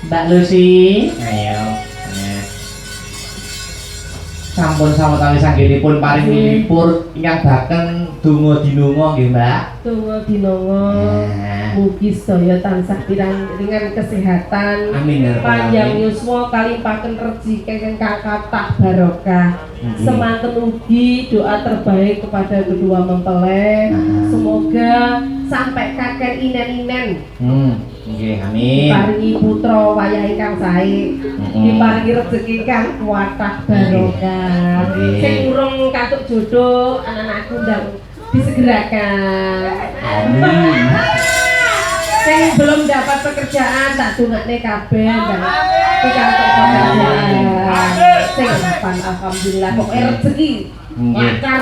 Mbak Lucy, ayo. Sampun sawetawis anggenipun paringipun ingkang bakeng donga dinonga nggih, Mbak. Donga dinonga. Mugi sedaya tansah pirangan kesehatan. Amin ya rabbal panjang alamin. yuswa kalimpaken rezeki ingkang kathah barokah. Semanten ugi doa terbaik kepada kedua mempelai. Semoga sampai kakek inen-inen. Nggih, amin. Diparingi putra wayah ingkang sae. Diparingi rezeki ingkang kuatah barokah. Sing urung katuk jodoh anak-anakku ndang disegerakan. Amin. Sing belum dapat pekerjaan tak tungakne kabeh dan pikantuk pekerjaan. Sing mapan alhamdulillah pokoknya rezeki lancar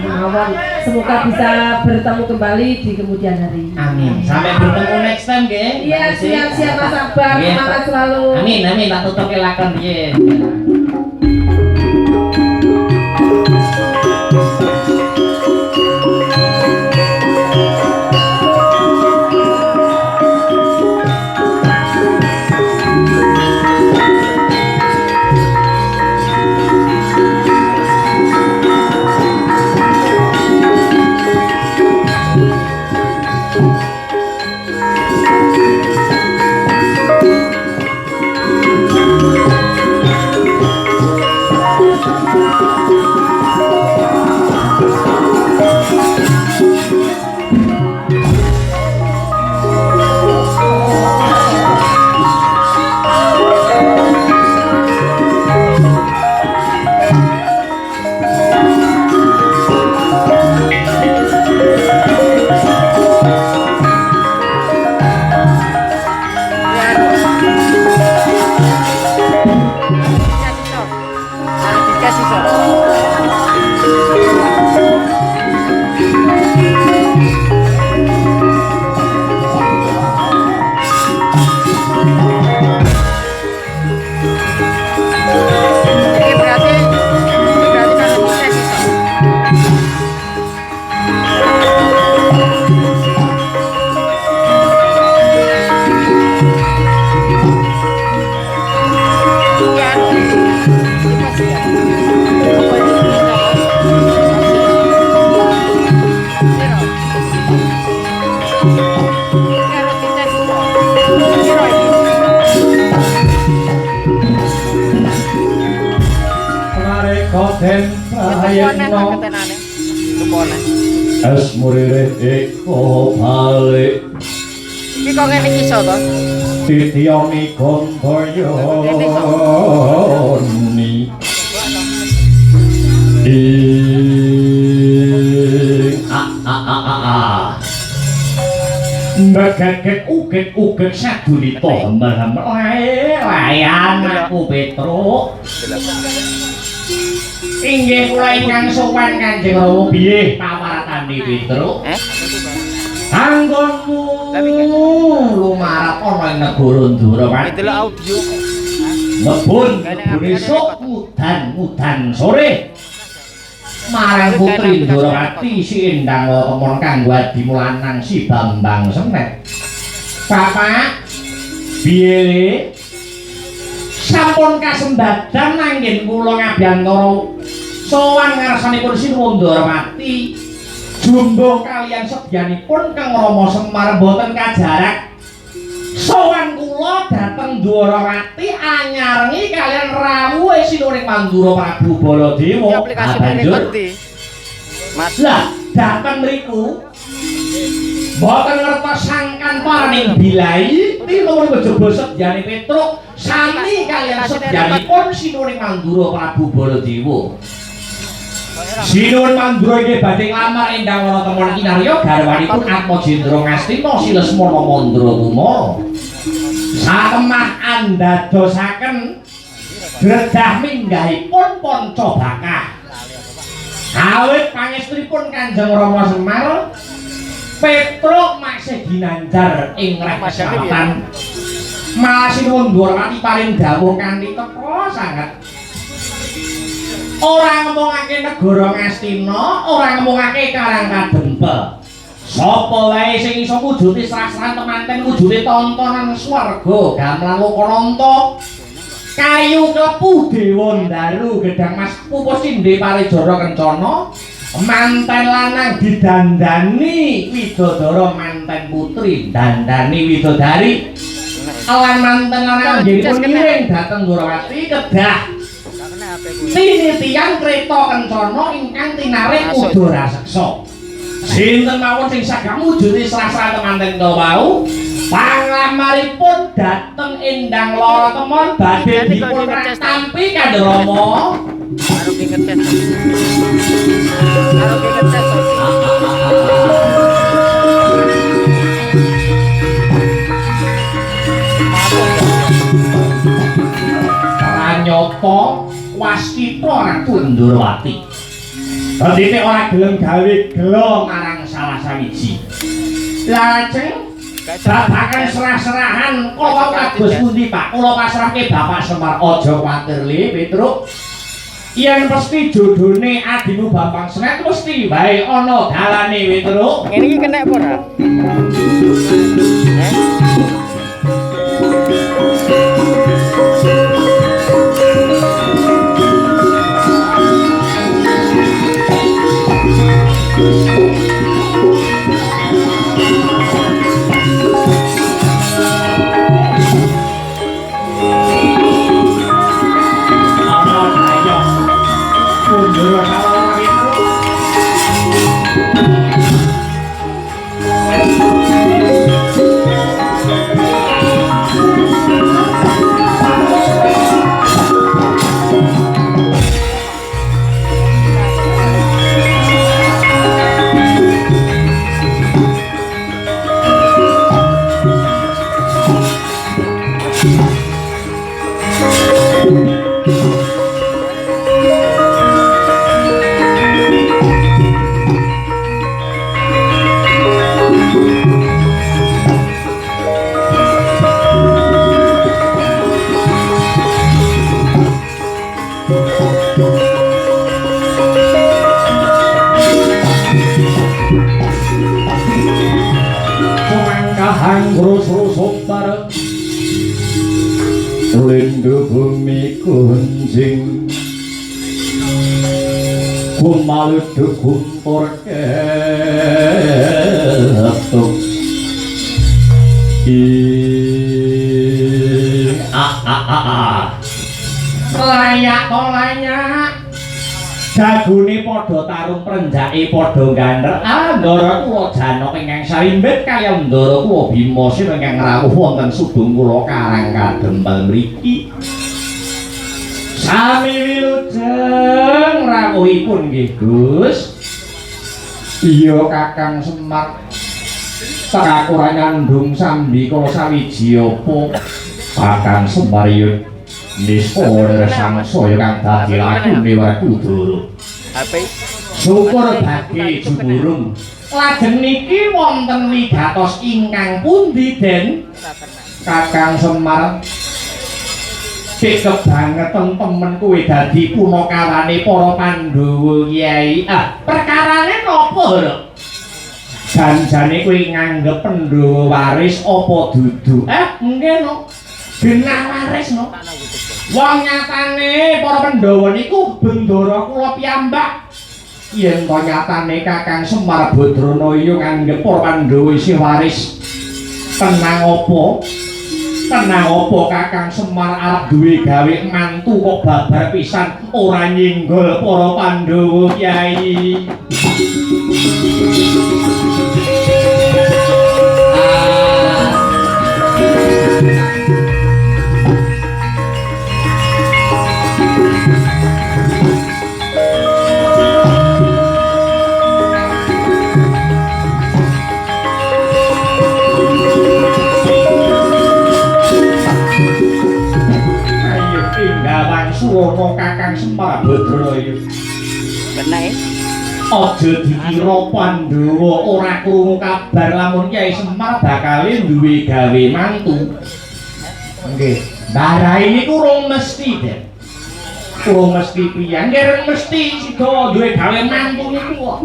mawon. Semoga bisa bertemu kembali di kemudian hari. Amin. Sampai bertemu next time nggih. Iya, siap-siap Mas Sabar. Semangat selalu. Amin, amin. Tak tutup lakon piye. Es murire eko balik iki kok ngene iki iso to titioni kontoyoni Mbak uget sadulita hembar-hembar layan aku Petruk inggih kula ingkang sowan Kanjeng Rama piye pawaratane Petruk anggonmu lumarap ana ing negara Ndara delok audio ngebun esuk mudan sore marang putri Ndarawati si Endang Latemon kanggo adi mulanang si Bambang Semet Bapak piye sampun kasembadan anggen kula ngabiyantara sowan ngarsanipun Sinuwun Ndarawati jumbo kalian sedyanipun Kang Rama Semar boten kajarak sowan kula dhateng Ndarawati anyarengi kalian rawuhe Sinuwuning Mandura Prabu Baladewa banjur Mas lah dhateng mriku boten ngertos sangkan paraning bilai tinuwun kejaba sedyane Petruk sami kalian sedyanipun Sinuwuning Mandura Prabu Baladewa Sinuwun Mandura inggih badhe nglamar Endang Latemon kinarya garwanipun Atmajendra Ngastina Silesmana Mandra Kumara satemah andadosaken gredah minggahipun Pancabakah awit pangestripun Kanjeng Rama Semar Petruk masih ginanjar ing Rekesawatan malah Sinuwun Ndarawati paring dawuh kanthi teka sanget ora ngomongake negara Ngastina ora ngomongake Karang Kadempel Sapa wae sing iso wujude sasran temanten wujude tontonan swarga gamelan Lokananta kayu klepu dewa ndalu gedang mas pupus sindhe parijara kencana manten lanang didandani widodara manten putri dandani widodari lan manten lanang nggihipun ngiring dhateng Durawati kedah tinitian kreta kencana ingkang tinarik udara seksa sinten mawon sing saged mujudi sasra temanten wau panglamaripun dhateng Endang Lara Temon badhe dipun tampi Kandha Rama Karo ki ngetes. Karo ki ngetes. Pranyata Waskita Ratu Ndrawati. Dene ora gelem gawe gelo marang salah sawiji. Lajeng babakan serah-serahan kula kados pundi Pak? Kula pasrahke Bapak Semar aja kuwatir le Petruk. Yen mesti jodhone adimu Bambang Snet mesti wae ana dalane Petruk. Ngene iki kena apa ora? Lindhu bumi kunjing kumaluduk kumpur ketuk layak to layak jagune padha tarung prenjake padha gander Ndara kula Janaka ingkang sarimbit kaliyan Ndara kula Bima sira ingkang rawuh wonten sudung kula Karang Kadempel mriki sami wilujeng rawuhipun nggih Gus. Iya Kakang Semar tekakur nyandung sambi kala sawiji apa Kakang Semar yen nispora sangsaya kang dadi lakune Werkudara. HP Syukur bagi Jumurung. Lajeng niki wonten wigatos ingkang pundi Den? Kakang Semar cekep banget temen kowe dadi punakawane para Pandhawa Kyai. Perkarane napa, Lho? Janjane kowe nganggep Pandhawa waris apa dudu? Nggih no. Genah waris no. Wong nyatane para Pandhawa niku bendara kula piyambak. Yen to nyatane Kakang Semar Badranaya nganggep para Pandhawa isih waris. Tenang apa? Tenang apa Kakang Semar arep duwe gawe mantu kok babar pisan ora nyenggol para Pandhawa Kyai. Surono Kakang Semar Badranaya. Bener. Aja dikira Pandhawa ora krungu kabar lamun Kyai Semar bakal duwe gawe mantu. Nggih, barahe niku urung mesti, Den. Urung mesti piye? Nggih mesti sida duwe gawe mantu niku kok.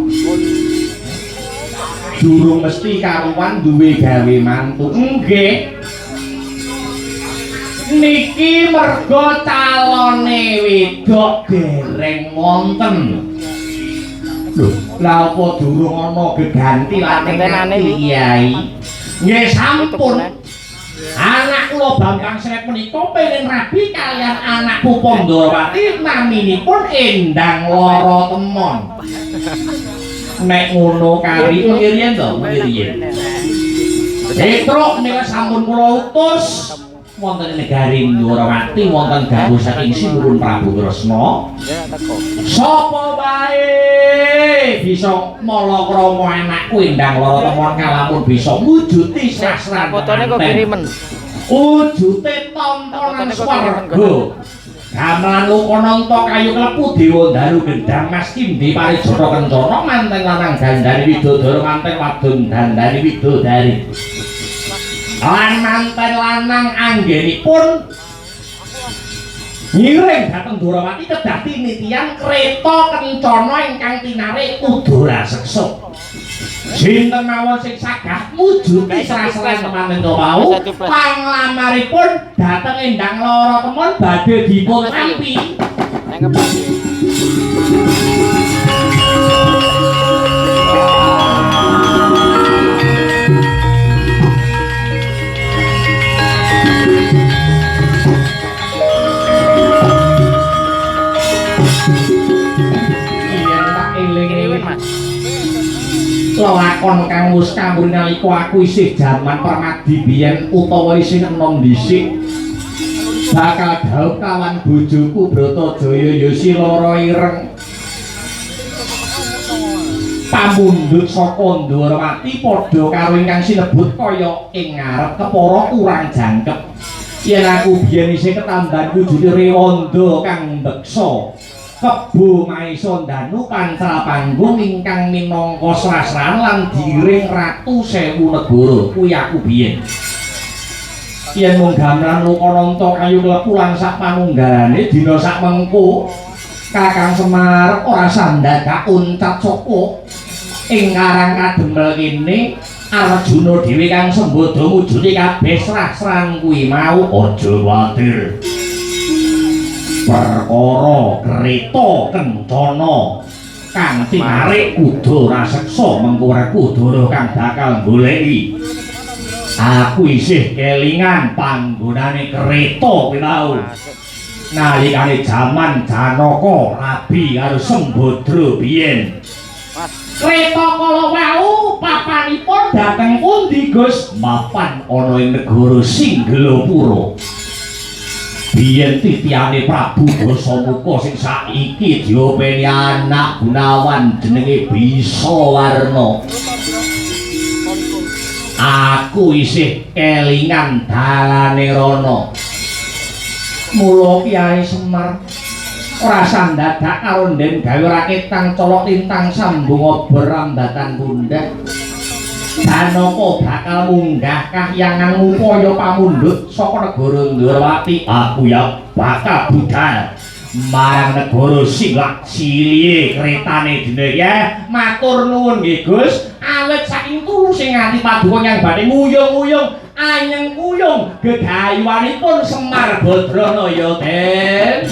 durung mesti karuan duwe gawe mantu. Nggih. Niki merga calone wedok dereng wonten. Lho, lha apa durung ana geganti laning Kyai? Nggih sampun. Anak kula Bambang Sret menika pengen rabi kalian anakku Pandawati naminipun Endang Lara Temon. Nek ngono kari ngiriyen to, ngiriyen. Petruk nek sampun kula utus wonten negari Ndwarawati wonten dawuh saking Sinuwun Prabu Kresna. Sapa wae bisa malakrama anakku Endang Lara Temon kalamun bisa mujuti sasran Fotone kok kirimen. wujute tontonan swarga. Gamelan Lokananta kayu klepu dewa daru gendang Mas Kindi Parijata Kencana manten lanang gandari widodara manten wadon dandari widodari. Lan manten lanang anggenipun ngiring dhateng Ndwarawati kedah tinitian kreta kencana ingkang tinarik udara seksa. Sinten mawon sing sagah mujuti sasran manungsa wau panglamaripun dhateng Endang Lara Temon badhe dipun tampi. Lelakon kang wis kambur nalika aku isih jaman Permadi biyen utawa isih enom dhisik bakal dhaup kawan bojoku Bratajaya ya si lara ireng pamundhut saka Ndwarawati padha karo ingkang sinebut kaya ing ngarep kepara kurang jangkep yen aku biyen isih ketambahan wujute Rewanda kang mbeksa Kebo Maesa Danu Pancal Panggung ingkang minangka sasran lan diiring Ratu Sewu Negara kuwi aku biyen. Yen mung gamelan Lokananta kayu klepu lan sak panunggalane dina sak mengko Kakang Semar ora sandhak uncat saka ing karang kademel kene Arjuna dhewe kang sembada mujudi kabeh sasran kuwi mau aja kuwatir. Perkara kreta kencana kang tinarik udara seksa mengko udara kang bakal goleki aku isih kelingan panggonane kreta pinau nalikane jaman Janaka rabi karo Sembadra biyen kreta kala wau papanipun dhateng pundi Gus mapan ana ing negara Singgelapura. Biyen titiane Prabu Dasamuka sing saiki diopeni anak Gunawan jenenge Bisawarna. Aku isih kelingan dalane rono. Mula Kyai Semar ora sandadak karo ndhen gawe raketang colok tintang sambung obor rambatan pundak. Janaka bakal munggah kahyangan upaya pamundhut saka negara Ndwarawati. Aku ya bakal budal marang negara Silak Silihe kretane dene ya. Matur nuwun nggih Gus. Awit saking tuluse nganti paduka nyang badhe nguyung-nguyung anyeng kuyung gegayuwanipun Semar Badranaya Den.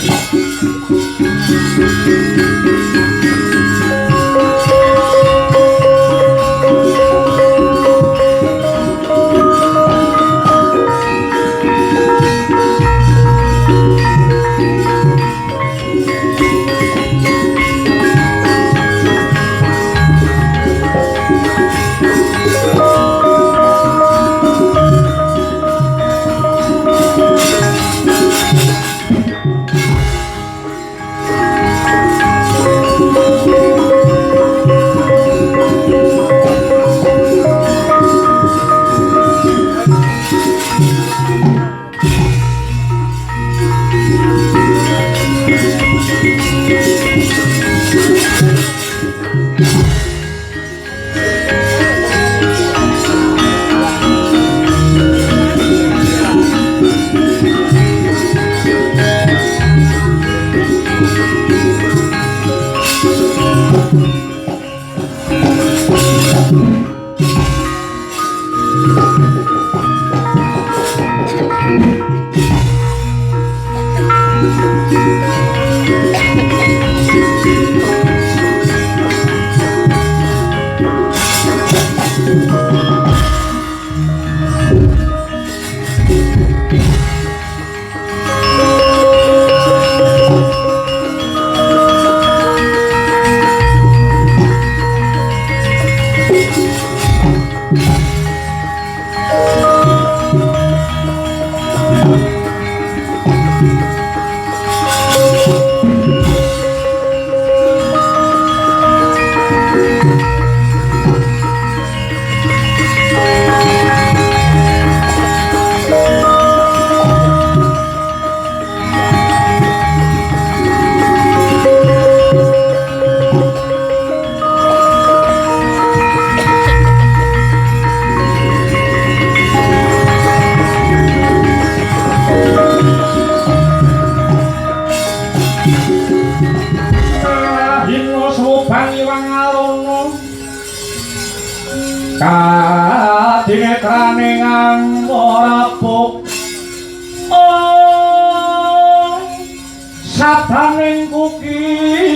Sataning kukila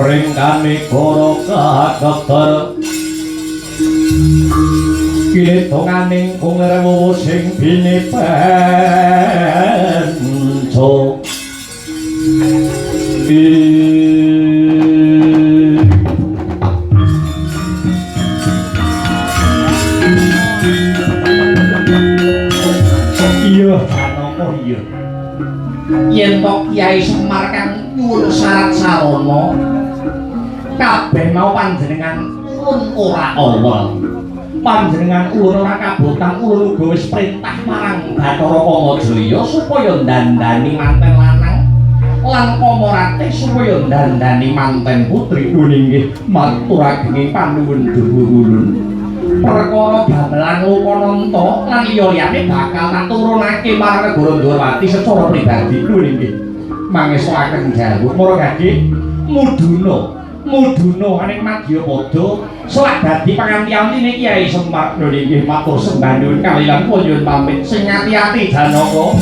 ringkane kara kaketer kitonganing kungrewu sing binepenco iya Janaka iya yen tok Kyai Semar kang nyuwun syarat sarana kabeh mau panjenengan ulun ora awal panjenengan ulun ora kabotan ulun uga wis perintah marang Bathara Kamajaya supaya ndandani manten lanang lan Kamarate supaya ndandani manten putri nggih matur ageng panuwun dhuwur ulun perkara gamelan Lokananta lan liya-liyane bakal tak turunake marang Negara Ndrawati secara pribadi nggih mangestoaken dawuh para gage muduna aning Madyapada selak dadi panganti-antine Kyai Semar nggih matur sembah nuwun kaliyan kula nyuwun pamit sing ati-ati Janaka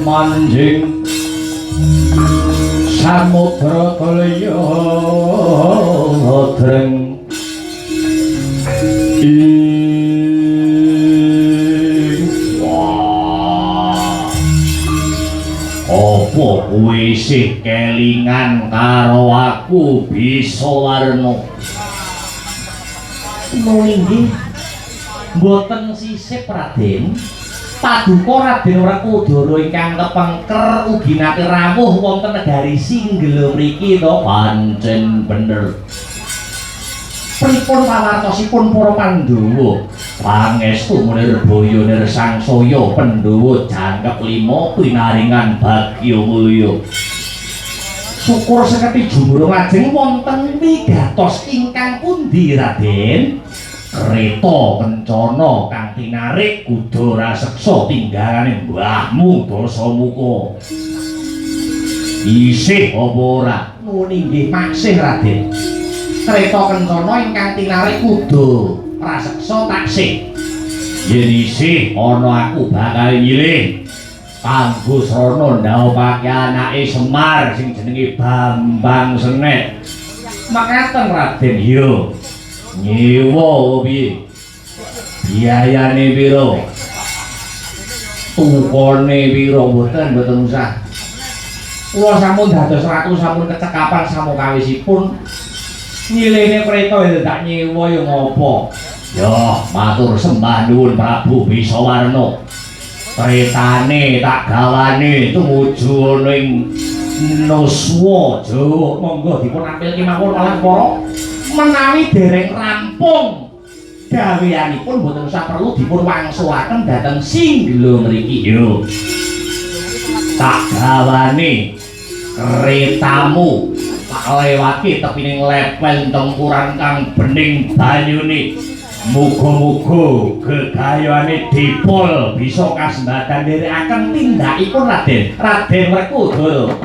manjing samudra kalya dreng apa kowe isih kelingan karo aku Bisawarna nggih mboten sisip Raden Paduka Raden Werkudara ingkang kepengker ugi nate rawuh wonten negari Singgela mriki to pancen bener. Pripun pawartosipun para Pandhawa? Pangestu Nirbaya Nirsangsaya Pandhawa jangkep 5 pinaringan bagya mulya. Syukur seketi jumurung lajeng wonten wigatos ingkang pundi Raden? Kreta kencana kang tinarik kuda raseksa tinggalane mbahmu Dasamuka. Isih apa ora? Nuni nggih maksih Raden. Kreta kencana ingkang tinarik kuda raseksa taksih. Yen isih ana aku bakal nyilih kanggo srana ndhawuhake anake Semar sing jenenge Bambang Senet. Makaten Raden yo. Nyewa piye? Biayane pira? Tukone pira? Mboten usah. Kula sampun dados ratu sampun kecekapan samukawisipun. Nyilihne kreta tak nyewa ya ngopo? Ya matur sembah nuwun Prabu Bisawarna. Kretane tak gawane tumuju ning Nuswa Jawa. Monggo dipun ampilke mawon kalih para menawi dereng rampung gaweanipun boten usah perlu dipun wangsulaken dhateng Singgela mriki yo. Tak gawane kretamu tak lewati tepining lepel tempuran kang bening banyune. Muga-muga gegayane dipol bisa kasembadan nderekaken tindakipun Raden Werkudara.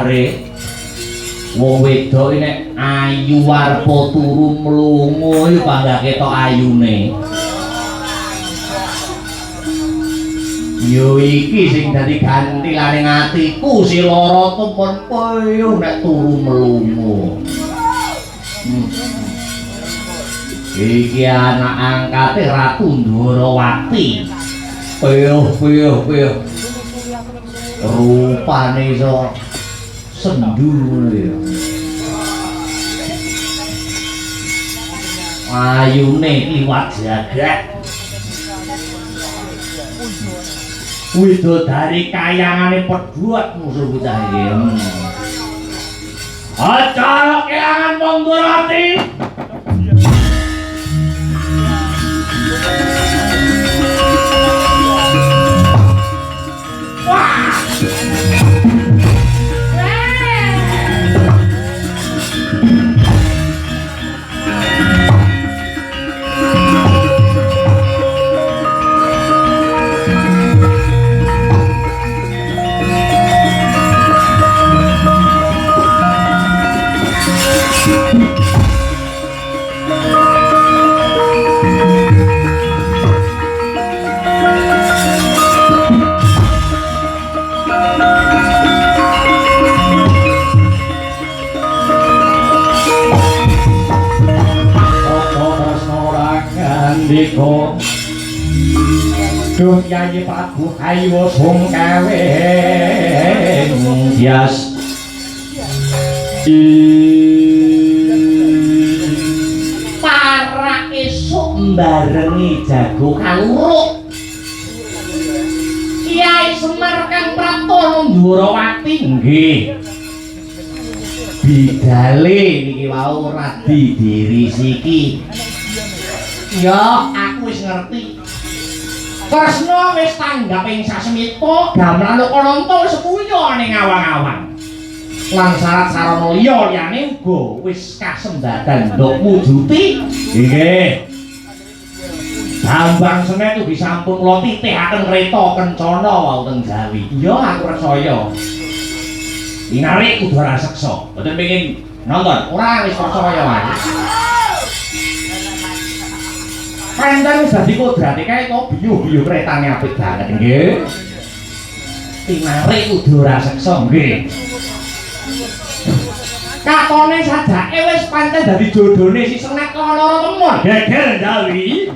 jare wong wedok nek ayu warpa turu mlungu iku bangga ketok ayune. Yo iki sing dadi gantilane atiku si lara tumpun peyuh nek turu mlungu. Iki anak angkate Ratu Ndwarawati. Peyuh. Rupane iso sendu ngono ya. Ayune liwat jagat. Widodari kayangane pedhot musuh bocah iki. Acara kelangan wong Ndwarawati. Wah! Diko Duh Yayi Prabu Haywa Sungkawe Yas para esuk mbarengi jago kaluruk Kyai Semar Kang Pratono Ndwarawati nggih bidale niki wau radi dirisiki. Ya, aku wis ngerti. Kresna wis tanggap ing sasmita, gamelan Lokananta wis puya ning awang-awang. Lan syarat sarana liya-liyane uga wis kasembadan ndok wujuti. Nggih. Bambang Senet ugi sampun kula titihaken kreta kencana wau teng Jawi. Ya, aku percaya. Inarik udara seksa. Mboten pengin nonton, ora wis percaya wae. Pandan wis dadi kodrate kae kok biyu-biyu kretane apik banget nggih. Tinarik udara seksa nggih. Katone sajake wis pancen dadi jodhone si Senet kok lara temun. Geger Jawi.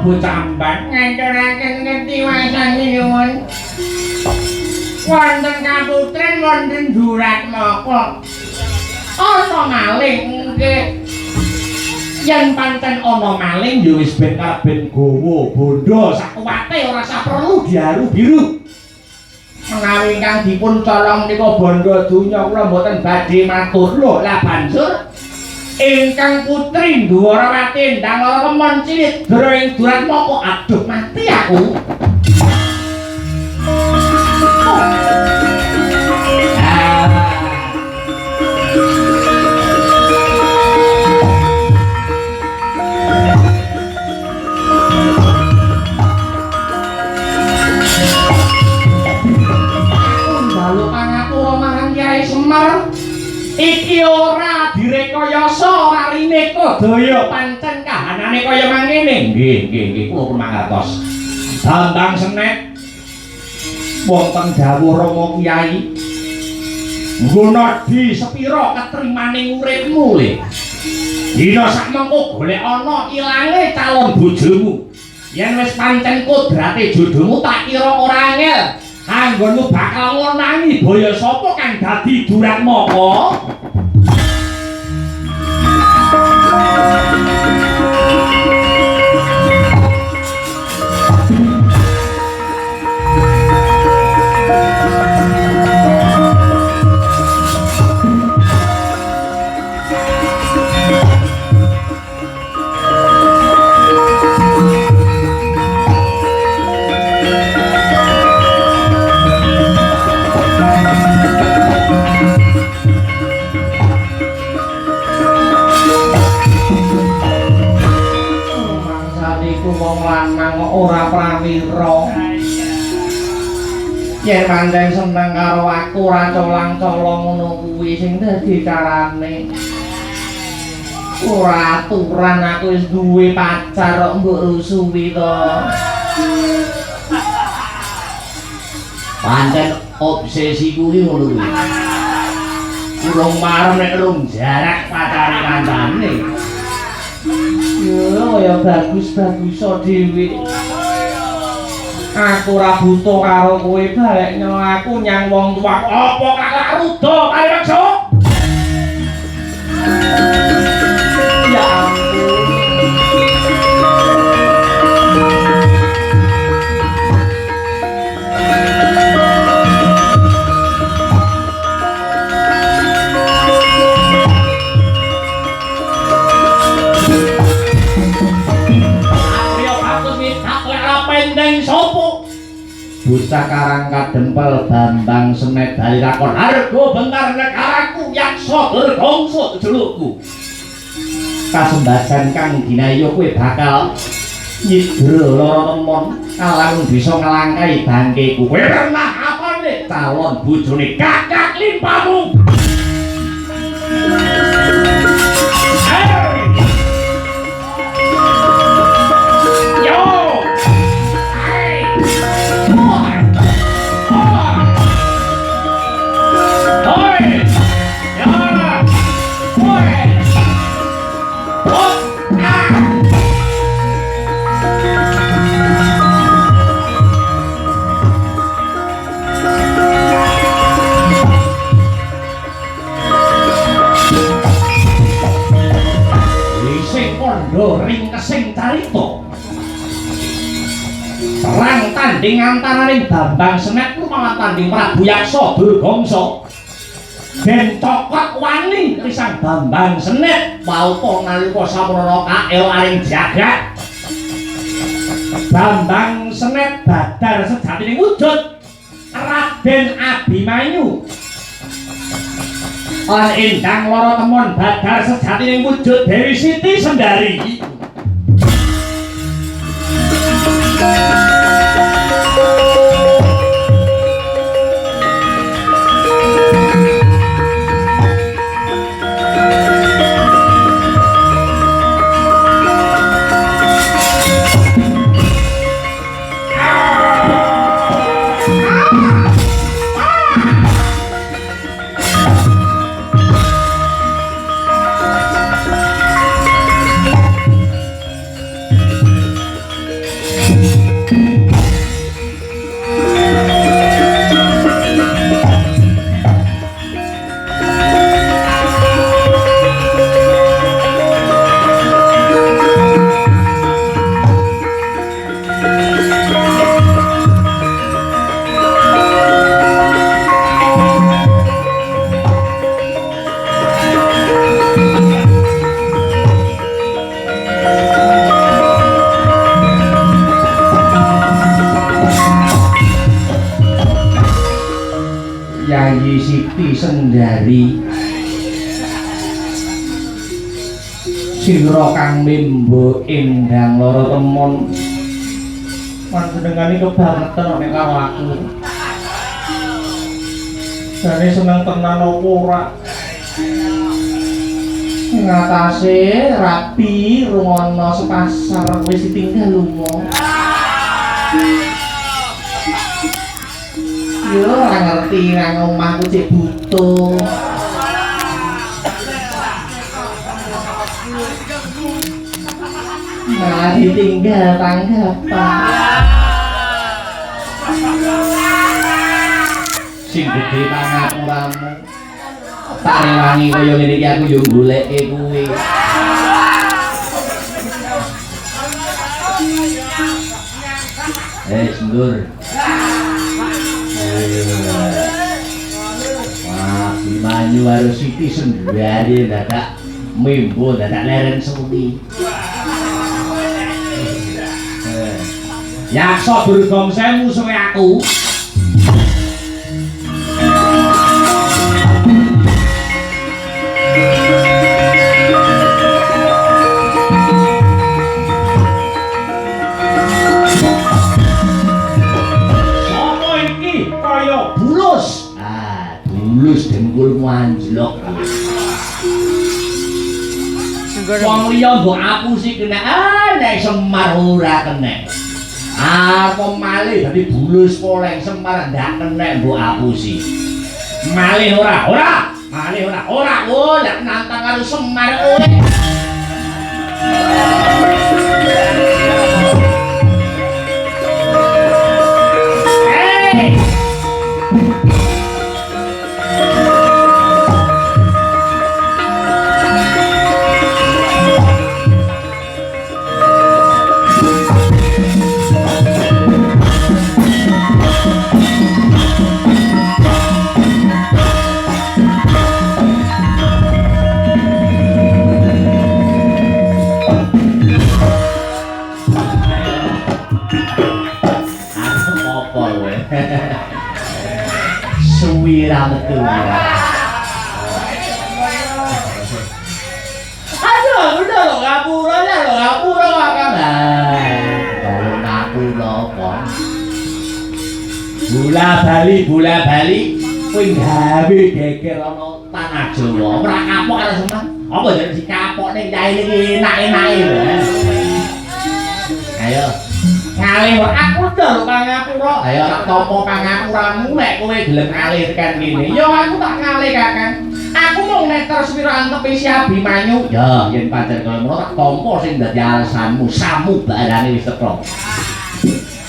Bocambak nganturaken ketiwasanipun wonten kaputren wonten Duratmaka ana maling nggih yen pancen ana maling ya wis ben kaben gawa bondo sakuwate ora usah perlu diaru biru menawi ingkang dipun colong menika bondo donya kula mboten badhe matur lho lah banjur ingkang putri Ndwarawati ndang lara kemon cilik droing Duratmaka aduh mati aku. Ndalu pangatura marang Kyai Semar iki ora direkayasa ora rineka daya pancen kahanane kaya mangkene. Nggih, kula pun mangertos. Bambang Senet wonten dawuh Rama Kyai. Nggono di sepira ketrimaning uripmu le. Dina sakmengko golek ana ilange calon bojomu. Yen wis pancen kodrate jodohmu tak kira ora angel. Anggonmu bakal ngonangi baya sapa kang dadi Duratmaka? iku wong lanang kok ora pramila. Yen pancen seneng karo aku ora colang-colong ngono kuwi sing dadi carane. Ora aturan aku wis duwe pacar kok mbok rusuhi to. Pancen obsesi kuwi ngono kuwi. Urung marem nek urung jarak pacare kancane. Yo ya bagus-bagus dhewe. Aku ora butuh karo kowe balekno aku nyang wong tuwa. Apa kakak rudo kali maksud? Ya ampun. Pendeng sopo bocah karang kadempel Bambang Senet dari lakon harga bentar negaraku yaksa bergongso jelukku kasembadan kang dinayo kowe bakal nyidro loro temon kalamun bisa ngelangkai bangkeku kowe pernah apa nih calon bojone kakak limpamu. Ring kesing carita perang tanding antaraning Bambang Senet lumawan tanding Prabu Yaksa Durgangsa ben cokot wani risang Bambang Senet wauta nalika sampurna kael aring jagat Bambang Senet badar sejatining wujud Raden Abimanyu lan endang loro temon badar sejatining wujud Dewi Siti Sendari. Yayi Siti Sendari sira kang mimbo endang loro temon panjenengane kebangetan nek karo aku jane seneng tenan apa ora ngatase rapi rungono sepasar wis ditinggal lunga. Yo ora ngerti nang omahku cek butuh. Malah ditinggal tanggapan. Sing gedhe pangapuramu. Tak rewangi kaya ngene iki aku yo goleke kuwi. Sendur. Wah, Abimanyu karo Siti Sendari dadak mimbo dadak leren sewengi. Yaksa Durgangsa musuhe aku. jelok. Wong liya mbok apusi kena nek Semar ora kena. Apa malih dadi bulus poleng Semar ndak kena mbok apusi. Malih ora. Malih ora. Oh, lek nantang karo Semar kowe. Suwira metu. Aduh, udah lo ngapura makan. Kalau ngapura kon. Bola bali kuwi gawe geger ana tanah Jawa. Ora kapok karo Semar. Apa jadi dikapok ning dae iki enak-enake lho. Ayo. Ngalih aku udah pangapura. Ayo tak tampa pangapuramu nek kowe gelem ngalih tekan kene. Ya aku tak ngalih Kakang. Aku mau neter sepira antep isi Abimanyu. Ya yen pancen kaya ngono tak tampa sing dadi alasanmu. Samu barane wis teko.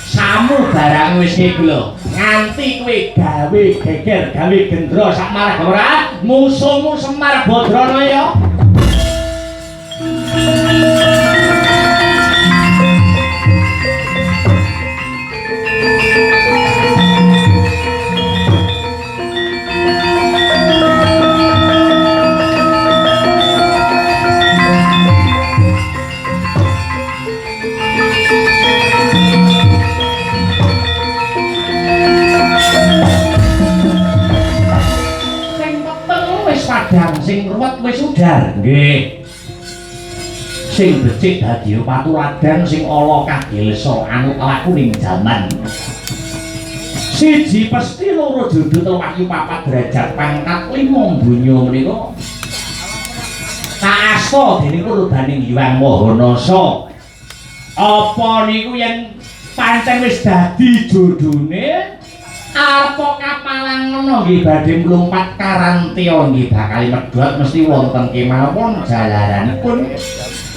Samu barang wis iki lho. Nganti kowe gawe geger, gawe gendro sak marang ora musuhmu Semar Badrana ya. Sing ruwet wis udar nggih. Sing becik dadi paturadang sing ala kagelesa anut laku ning jaman. Siji pesti loro jodoh telu wahyu papat derajat pangkat 5 donya menika. Kaasta dening rudaning Hyang Mahanasa. Apa niku yen pancen wis dadi jodhone apa kapalang ngono nggih badhe mlumpat karantya nggih bakal medhot mesti wonten kemawon jalaranipun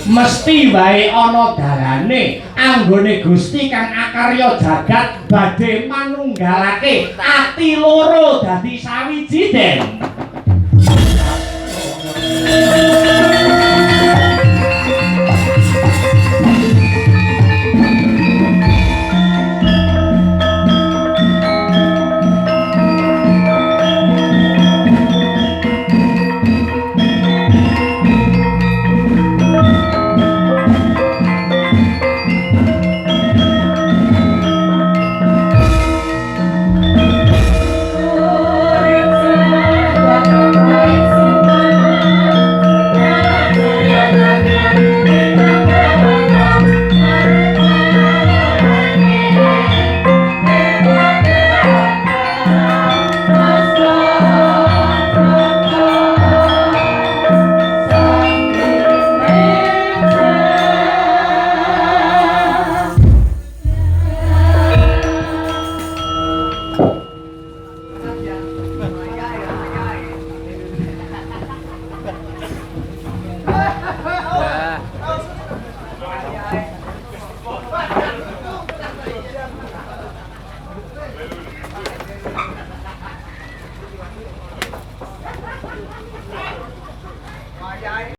mesti wae ana dalane anggone Gusti kang akarya jagat badhe manunggalake ati loro dadi sawiji den.